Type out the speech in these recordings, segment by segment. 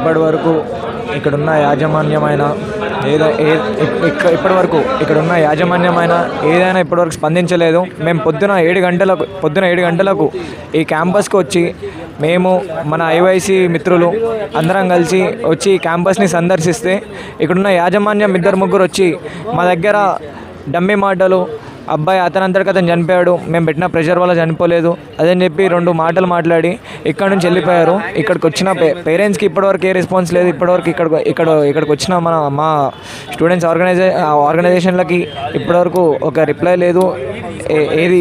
ఇప్పటి వరకు ఇక్కడున్న యాజమాన్యమైన ఇక్కడున్న యాజమాన్యమైన ఏదైనా ఇప్పటివరకు స్పందించలేదు. మేము పొద్దున 7 గంటలకు ఈ క్యాంపస్కి వచ్చి మేము మన ఐవైసీ మిత్రులు అందరం కలిసి వచ్చి ఈ క్యాంపస్ని సందర్శిస్తే ఇక్కడున్న యాజమాన్యం 2-3 వచ్చి మా దగ్గర డమ్మీ మాటలు, అబ్బాయి అతనంతటికి అతను చనిపోయాడు, మేము పెట్టిన ప్రెషర్ వల్ల చనిపోలేదు అదని చెప్పి 2 మాటలు మాట్లాడి ఇక్కడ నుంచి వెళ్ళిపోయారు. ఇక్కడికి వచ్చిన పేరెంట్స్కి ఇప్పటివరకు ఏ రెస్పాన్స్ లేదు. ఇప్పటివరకు ఇక్కడికి వచ్చిన మా స్టూడెంట్స్ ఆర్గనైజేషన్లకి ఇప్పటివరకు ఒక రిప్లై లేదు, ఏది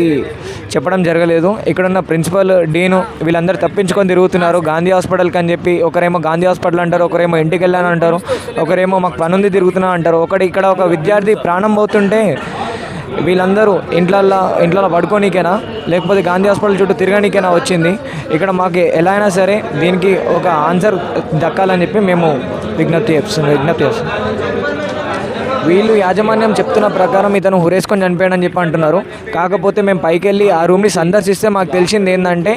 చెప్పడం జరగలేదు. ఇక్కడున్న ప్రిన్సిపల్, డీను వీళ్ళందరూ తప్పించుకొని తిరుగుతున్నారు గాంధీ హాస్పిటల్కి అని చెప్పి. ఒకరేమో గాంధీ హాస్పిటల్ అంటారు, ఒకరేమో ఇంటికి వెళ్ళాను అంటారు, ఒకరేమో మాకు పనుంది తిరుగుతున్నా అంటారు. ఇక్కడ ఒక విద్యార్థి ప్రాణం పోతుంటే వీళ్ళందరూ ఇంట్లో పడుకోనీకేనా లేకపోతే గాంధీ హాస్పిటల్ చుట్టూ తిరగనీకేనా వచ్చింది. ఇక్కడ మాకు ఎలా అయినా సరే దీనికి ఒక ఆన్సర్ దక్కాలని చెప్పి మేము విజ్ఞప్తి చేస్తున్నాం. వీళ్ళు యాజమాన్యం చెప్తున్న ప్రకారం ఇతను హురేసుకొని చనిపోయాడని చెప్పి అంటున్నారు. కాకపోతే మేము పైకి వెళ్ళి ఆ రూమ్ని సందర్శిస్తే మాకు తెలిసింది ఏంటంటే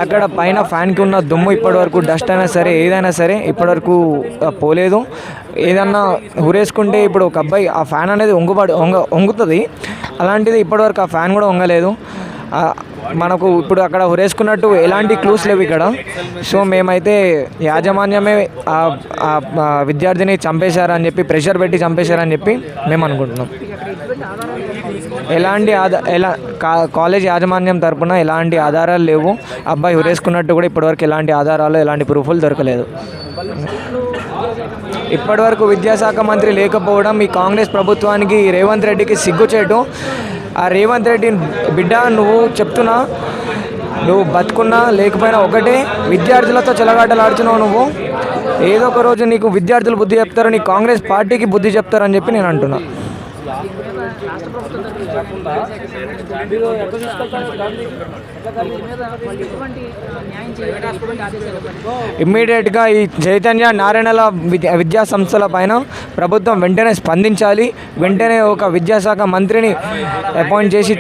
అక్కడ పైన ఫ్యాన్కి ఉన్న దుమ్ము ఇప్పటివరకు డస్ట్ అయినా సరే ఏదైనా సరే ఇప్పటివరకు పోలేదు. ఏదన్నా హురేసుకుంటే ఇప్పుడు ఒక అబ్బాయి ఆ ఫ్యాన్ అనేది వంగుతుంది, అలాంటిది ఇప్పటివరకు ఆ ఫ్యాన్ కూడా వంగలేదు. మనకు ఇప్పుడు అక్కడ హురేసుకున్నట్టు ఎలాంటి క్లూస్ లేవు ఇక్కడ. సో మేమైతే యాజమాన్యమే ఆ విద్యార్థిని చంపేశారని చెప్పి, ప్రెషర్ పెట్టి చంపేశారని చెప్పి మేము అనుకుంటున్నాం. కాలేజ్ యాజమాన్యం తరపున ఎలాంటి ఆధారాలు లేవు. అబ్బాయి హురేసుకున్నట్టు కూడా ఇప్పటివరకు ఎలాంటి ఆధారాలు, ఎలాంటి ప్రూఫ్లు దొరకలేదు. ఇప్పటివరకు విద్యాశాఖ మంత్రి లేకపోవడం ఈ కాంగ్రెస్ ప్రభుత్వానికి, రేవంత్ రెడ్డికి సిగ్గుచేటు. ఆ రేవంత్ రెడ్డి బిడ్డ, నువ్వు చెప్తున్నా, నువ్వు బతుకున్నా లేకపోయినా ఒకటే, విద్యార్థులతో చెలగాటలాడుతున్నావు. నువ్వు ఏదో ఒక రోజు నీకు విద్యార్థులు బుద్ధి చెప్తారు, నీ కాంగ్రెస్ పార్టీకి బుద్ధి చెప్తారని చెప్పి నేను అంటున్నా. ఇమ్మీడియట్గా ఈ చైతన్య నారాయణల విద్యా సంస్థల పైన ప్రభుత్వం వెంటనే స్పందించాలి. వెంటనే ఒక విద్యాశాఖ మంత్రిని అపాయింట్ చేసి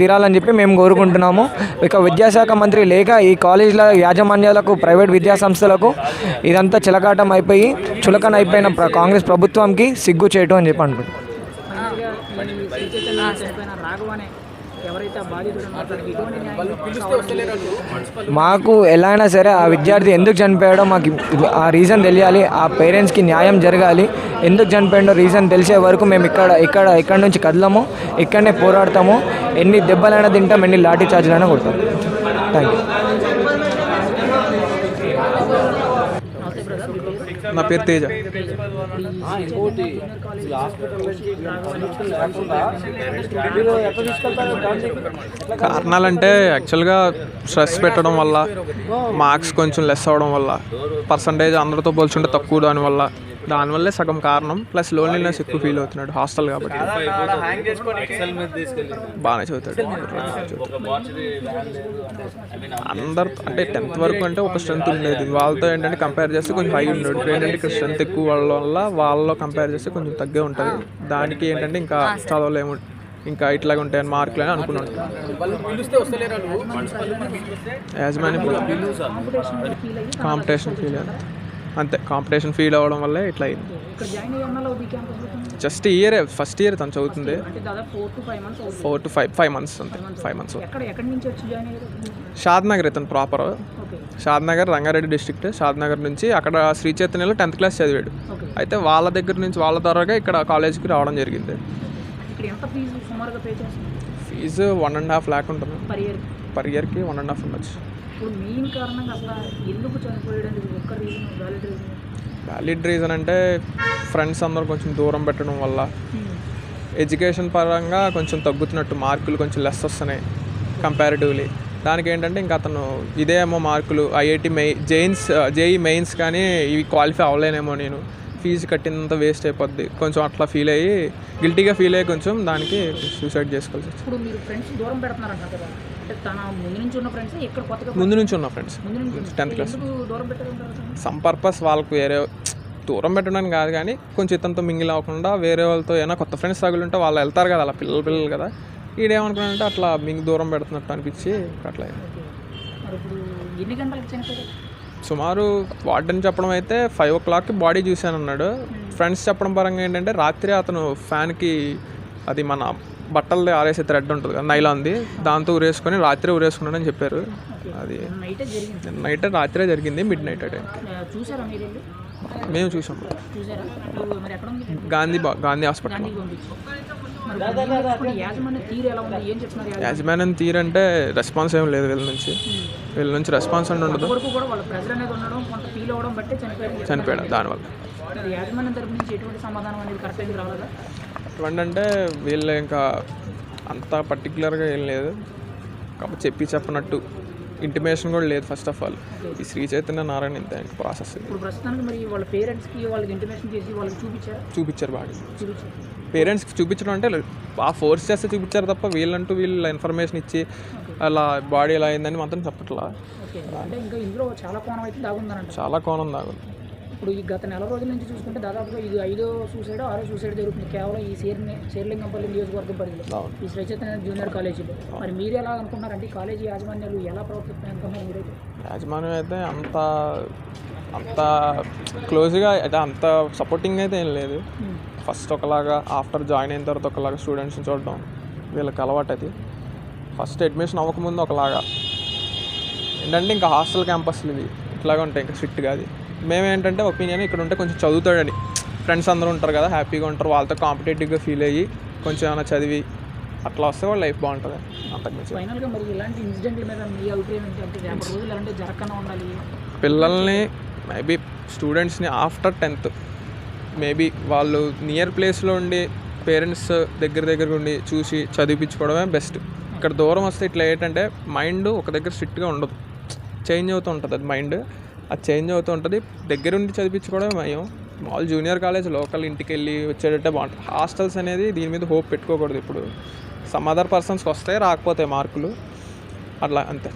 తీరాలని చెప్పి మేము కోరుకుంటున్నాము. ఇక విద్యాశాఖ మంత్రి లేక ఈ కాలేజీల యాజమాన్యాలకు, ప్రైవేట్ విద్యా సంస్థలకు ఇదంతా చిలకాటం అయిపోయి చులకన అయిపోయిన కాంగ్రెస్ ప్రభుత్వంకి సిగ్గు చేయటం అని చెప్పి అనుకుంటున్నాం. మాకు ఎలా అయినా సరే ఆ విద్యార్థి ఎందుకు చనిపోయాడో మాకు ఆ రీజన్ తెలియాలి. ఆ పేరెంట్స్కి న్యాయం జరగాలి. ఎందుకు చనిపోయాడో రీజన్ తెలిసే వరకు మేము ఇక్కడ నుంచి కదలము, ఇక్కడనే పోరాడతాము. ఎన్ని దెబ్బలైనా తింటాం, ఎన్ని లాఠీ చార్జీలైనా కొడతాం. Thank you. నా పేరు తేజ. కారణాలంటే యాక్చువల్గా స్ట్రెస్ పెట్టడం వల్ల, మార్క్స్ కొంచెం లెస్ అవ్వడం వల్ల, పర్సంటేజ్ అందరితో పోల్చుంటే తక్కువ దానివల్లే సగం కారణం. ప్లస్ లోన్లీనెస్ ఎక్కువ ఫీల్ అవుతున్నాడు హాస్టల్ కాబట్టి. బాగానే చదువుతాడు. అందరు అంటే 10th వరకు అంటే ఒక స్ట్రెంత్ ఉండేది, వాళ్ళతో ఏంటంటే కంపేర్ చేస్తే కొంచెం హై ఉన్నాడు. ఇప్పుడు ఏంటంటే ఇక్కడ స్ట్రెంత్ ఎక్కువ వల్ల వాళ్ళలో కంపేర్ చేస్తే కొంచెం తగ్గే ఉంటుంది. దానికి ఏంటంటే ఇంకా చదవలేము, ఇంకా ఇట్లాగే ఉంటాయని మార్కులు అని అనుకున్నాను. యాజమాన్యం కాంపిటీషన్ ఫీల్ అయ్యింది అంతే. కాంపిటీషన్ ఫీల్ అవ్వడం వల్లే ఇట్లా అయింది. జస్ట్ ఫస్ట్ ఇయర్ తను చదువుతుంది. 4 to 5 months అంతే. 5 months. షాద్నగర్ ఇతను ప్రాపర్ షాద్నగర్, రంగారెడ్డి డిస్ట్రిక్ట్. షాద్నగర్ నుంచి అక్కడ శ్రీ చైతన్యలో 10th class చదివాడు. అయితే వాళ్ళ దగ్గర నుంచి వాళ్ళ ద్వారా ఇక్కడ కాలేజ్కి రావడం జరిగింది. ఫీజు 1.5 lakh ఉంటుంది పర్ ఇయర్కి. 1.5 ఉండొచ్చు. వ్యాలిడ్ రీజన్ అంటే ఫ్రెండ్స్ అందరూ కొంచెం దూరం పెట్టడం వల్ల, ఎడ్యుకేషన్ పరంగా కొంచెం తగ్గుతున్నట్టు, మార్కులు కొంచెం లెస్ వస్తున్నాయి కంపారిటివ్లీ. దానికి ఏంటంటే ఇంకా అతను ఇదేమో మార్కులు ఐఐటి జేఈ మెయిన్స్ కానీ ఇవి క్వాలిఫై అవ్వలేనేమో, నేను ఫీజు కట్టినంత వేస్ట్ అయిపోద్ది కొంచెం అట్లా ఫీల్ అయ్యి, గిల్టీగా ఫీల్ అయ్యి కొంచెం దానికి సూసైడ్ చేసుకోవాల్సి వచ్చింది. ముందు నుంచి ఉన్న friends 10th class. Some purpose వాళ్ళకు వేరే దూరం పెట్టడానికి కాదు కానీ కొంచెం ఇతనితో మింగిల్ అవ్వకుండా వేరే వాళ్ళతో ఏమైనా కొత్త ఫ్రెండ్స్ తగులుంటే వాళ్ళు వెళ్తారు కదా, అలా పిల్లలు కదా. ఈడేమనుకున్నానంటే అట్లా దూరం పెడుతున్నట్టు అనిపించి అట్లా సుమారు వార్డెన్ చెప్పడం అయితే 5 o'clockకి బాడీ చూశానన్నాడు. ఫ్రెండ్స్ చెప్పడం పరంగా ఏంటంటే రాత్రి అతను ఫ్యాన్కి అది మన బట్టలు ఆరేసే థ్రెడ్ ఉంటుంది కదా నైలాన్ది, దాంతో ఉరేసుకొని రాత్రి ఉరేసుకున్నాడని చెప్పారు. అది నైట్ రాత్రే జరిగింది, మిడ్ నైట్ టైం మేము చూసాం. గాంధీ హాస్పిటల్. యాజమాన్యం తీరంటే రెస్పాన్స్ ఏం లేదు వీళ్ళ నుంచి రెస్పాన్స్ అని ఉండదు. చనిపోయాడు దానివల్ల. అటువంటి అంటే వీళ్ళు ఇంకా అంత పర్టికులర్గా ఏం లేదు, కాబట్టి చెప్పినట్టు ఇంటిమేషన్ కూడా లేదు. ఫస్ట్ ఆఫ్ ఆల్ ఈ శ్రీ చైతన్య నారాయణ ఇంత ప్రాసెస్ చూపించారు బాగా. పేరెంట్స్కి చూపించడం అంటే బాగా ఫోర్స్ చేస్తే చూపించారు తప్ప వీళ్ళంటూ వీళ్ళ ఇన్ఫర్మేషన్ ఇచ్చి అలా బాడీ ఎలా అయిందని మాత్రం చెప్పట్లా. చాలా కోణం దాగుంది. ఇప్పుడు ఈ గత నెల రోజుల నుంచి చూసుకుంటే దాదాపుగా ఇది 5వ సూసైడ్ 6వ సూసైడ్ జరుగుతుంది కేవలం ఈ శేర్లింగంపల్లి నియోజకవర్గం పరిధిలో ఈ శ్రీ చైతన్య జూనియర్ కాలేజీలో. మరి మీరు ఎలా అనుకుంటున్నారంటే ఈ కాలేజీ యాజమాన్యాలు ఎలా ప్రవర్తిస్తున్నాయి అనుకున్నారు మీరైతే? యాజమాన్యం అయితే అంత క్లోజ్గా అయితే అంత సపోర్టింగ్ అయితే ఏం లేదు. ఫస్ట్ ఒకలాగా, ఆఫ్టర్ జాయిన్ అయిన తర్వాత ఒకలాగా స్టూడెంట్స్ని చూడడం వీళ్ళకి అలవాటు. అది ఫస్ట్ అడ్మిషన్ అవ్వకముందు ఒకలాగా ఏంటంటే ఇంకా హాస్టల్ క్యాంపస్లు ఇవి ఇట్లాగా ఉంటాయి, ఇంకా స్ట్రిక్ట్గా. అది మేమేంటంటే ఒపీనియన్ ఇక్కడ ఉంటే కొంచెం చదువుతాడని, ఫ్రెండ్స్ అందరూ ఉంటారు కదా, హ్యాపీగా ఉంటారు, వాళ్ళతో కాంపిటేటివ్గా ఫీల్ అయ్యి కొంచెం ఏమైనా చదివి అట్లా వస్తే వాళ్ళ లైఫ్ బాగుంటుంది. అంతకుమించి ఫైనల్గా మరి ఇలాంటి ఇన్సిడెంట్ల మీద మీ అభిప్రాయం ఏంటంటే రేపటి రోజులు ఎలాంటి జరగకుండా ఉండాలి? పిల్లల్ని మేబీ స్టూడెంట్స్ని ఆఫ్టర్ 10th మేబీ వాళ్ళు నియర్ ప్లేస్లో ఉండి పేరెంట్స్ దగ్గర ఉండి చూసి చదివించుకోవడమే బెస్ట్. ఇక్కడ దూరం వస్తే ఇట్లా ఏంటంటే మైండ్ ఒక దగ్గర స్ట్రిక్ట్గా ఉండదు, చేంజ్ అవుతూ ఉంటుంది. అది మైండ్ అది చేంజ్ అవుతూ ఉంటుంది. దగ్గరుండి చదివించుకోవడమే భయం. మామూలు జూనియర్ కాలేజ్ లోకల్ ఇంటికి వెళ్ళి వచ్చేటట్టే బాగుంటుంది. హాస్టల్స్ అనేది దీని మీద హోప్ పెట్టుకోకూడదు. ఇప్పుడు సమ్ అదర్ పర్సన్స్కి వస్తాయి, రాకపోతాయి మార్కులు, అట్లా అంతే.